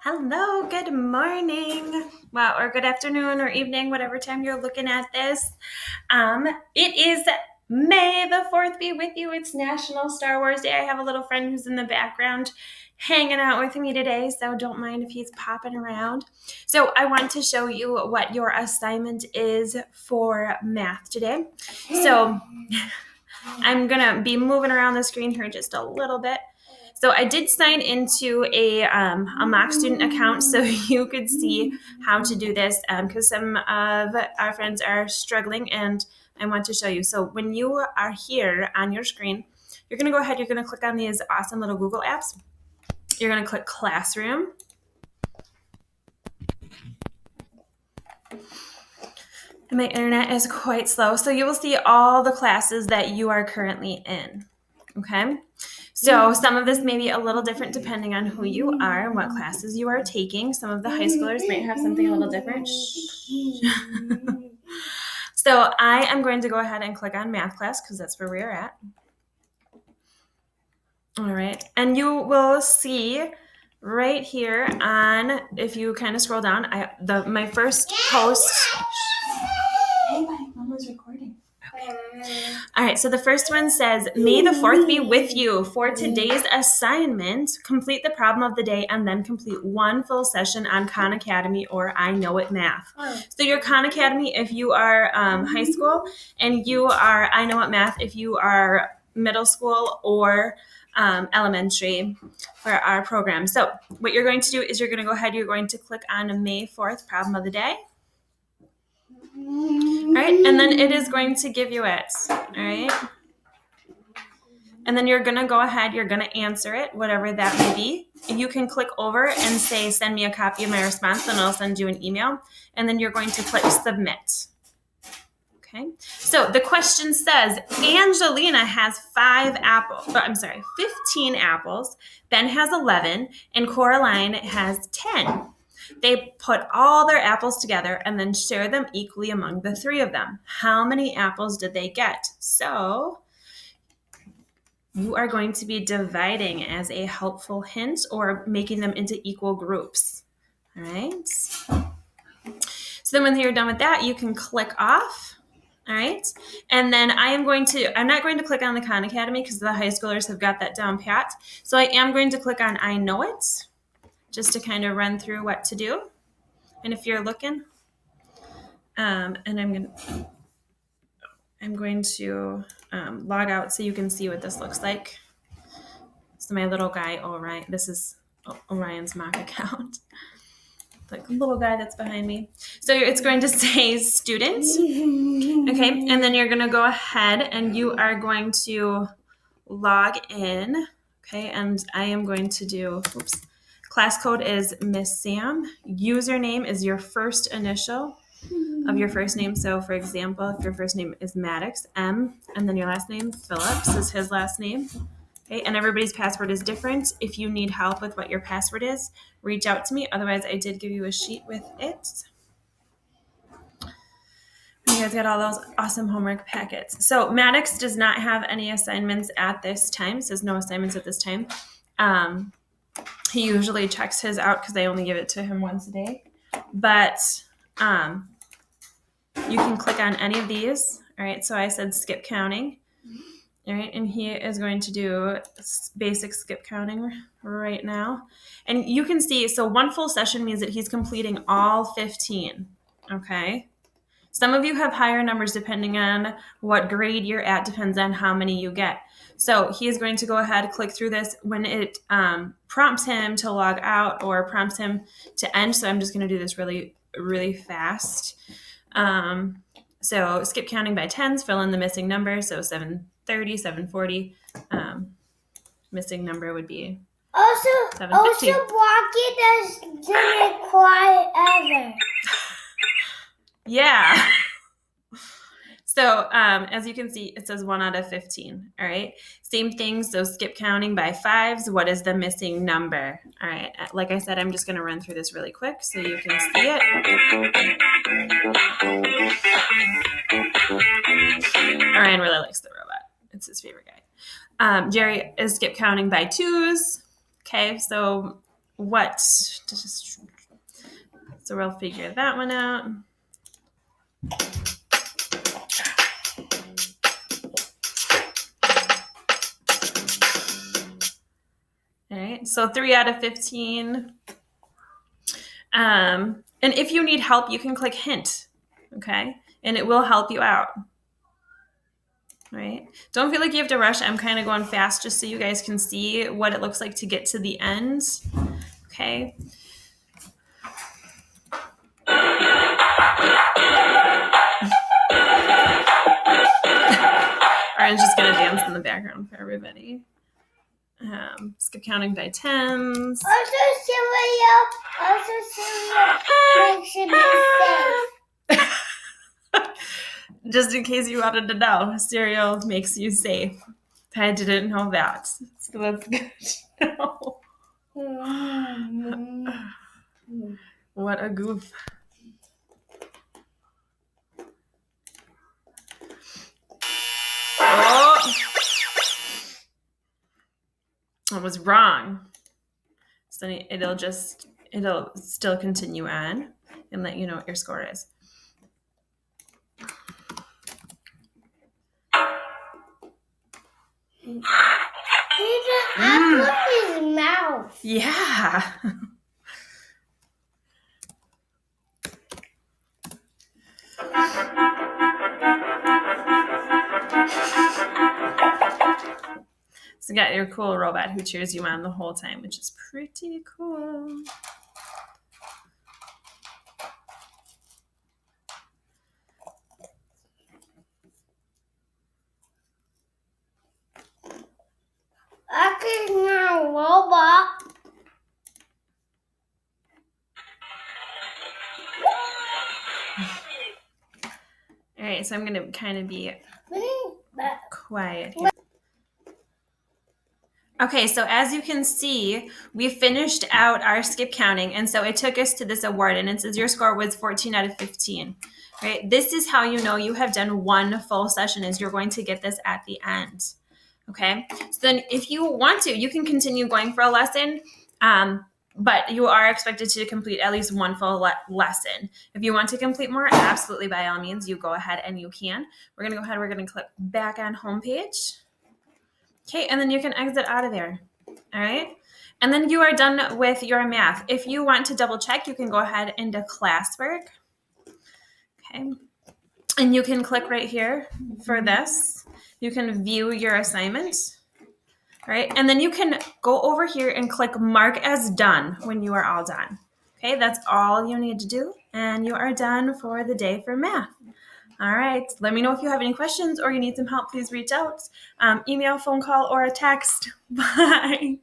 Hello, good morning. Well, or good afternoon or evening, whatever time you're looking at this. It is May the 4th be with you. It's National Star Wars Day. I have a little friend who's in the background hanging out with me today, so don't mind if he's popping around. So I want to show you what your assignment is for math today. So I'm going to be moving around the screen here just a little bit. So I did sign into a mock student account so you could see how to do this because some of our friends are struggling and I want to show you. So when you are here on your screen, you're going to go ahead, you're going to click on these awesome little Google apps. You're going to click Classroom. And my internet is quite slow, so you will see all the classes that you are currently in, okay? So some of this may be a little different depending on who you are and what classes you are taking. Some of the high schoolers might have something a little different. So I am going to go ahead and click on math class because that's where we are at. All right, and you will see right here on, if you kind of scroll down, my first post. Hey, buddy, Mama's recording. Okay. All right, so the first one says, May the 4th be with you. For today's assignment, complete the problem of the day and then complete one full session on Khan Academy or I Know It Math. So your Khan Academy, if you are high school, and you are I Know It Math if you are middle school or elementary for our program. So what you're going to do is you're going to go ahead, you're going to click on May 4th, problem of the day. All right, and then it is going to give you it, all right? And then you're gonna go ahead, you're gonna answer it, whatever that may be. You can click over and say, send me a copy of my response, and I'll send you an email. And then you're going to click submit. Okay, so the question says, Angelina has 15 apples, Ben has 11, and Coraline has 10. They put all their apples together and then share them equally among the three of them. How many apples did they get? So you are going to be dividing as a helpful hint or making them into equal groups. All right. So then when you're done with that, you can click off. All right. And then I'm not going to click on the Khan Academy because the high schoolers have got that down pat. So I am going to click on I Know It just to kind of run through what to do. And if you're looking, and I'm going to log out so you can see what this looks like. So my little guy, Orion, this is Orion's mock account. Like the little guy that's behind me. So it's going to say student. Okay, and then you're going to go ahead and you are going to log in. Okay, and I am going to do, class code is Miss Sam. Username is your first initial of your first name. So for example, if your first name is Maddox, M, and then your last name, Phillips, is his last name. Okay, and everybody's password is different. If you need help with what your password is, reach out to me. Otherwise, I did give you a sheet with it. You guys got all those awesome homework packets. So Maddox does not have any assignments at this time. It says no assignments at this time. He usually checks his out because I only give it to him once a day. But you can click on any of these. All right, so I said skip counting. All right, and he is going to do basic skip counting right now. And you can see, so one full session means that he's completing all 15, okay? Some of you have higher numbers depending on what grade you're at, depends on how many you get. So he is going to go ahead, click through this when it prompts him to log out or prompts him to end. So I'm just going to do this really, really fast. So skip counting by tens, fill in the missing number. So 730, 740. Missing number would be also 750. Blocky doesn't quiet ever. Yeah. So as you can see, it says 1 out of 15. All right. Same thing. So skip counting by fives. What is the missing number? All right. Like I said, I'm just going to run through this really quick so you can see it. Orion really likes the robot. It's his favorite guy. Jerry is skip counting by twos. Okay. So what So we'll figure that one out. All right, so 3 out of 15. And if you need help, you can click hint, okay? And it will help you out. Right? Don't feel like you have to rush. I'm kind of going fast just so you guys can see what it looks like to get to the end. Okay. I'm just going to dance in the background for everybody. Skip counting by tens. Also, cereal makes you be safe. Just in case you wanted to know, cereal makes you safe. I didn't know that. So that's good to know. What a goof. Oh, I was wrong. So it'll still continue on and let you know what your score is. He just apple in his mouth. Yeah. So you got your cool robot who cheers you on the whole time, which is pretty cool. I can hear a robot. All right, so I'm going to kind of be quiet here. Okay, so as you can see, we finished out our skip counting, and so it took us to this award, and it says your score was 14 out of 15. Right? This is how you know you have done one full session, is you're going to get this at the end. Okay, so then if you want to, you can continue going for a lesson, but you are expected to complete at least one full lesson. If you want to complete more, absolutely, by all means, you go ahead and you can. We're going to go ahead, we're going to click back on homepage. Okay, and then you can exit out of there. All right, and then you are done with your math. If you want to double check, you can go ahead into classwork. Okay, and you can click right here for this. You can view your assignment. All right, and then you can go over here and click mark as done when you are all done. Okay, that's all you need to do, and you are done for the day for math. All right, let me know if you have any questions or you need some help. Please reach out, email, phone call, or a text. Bye.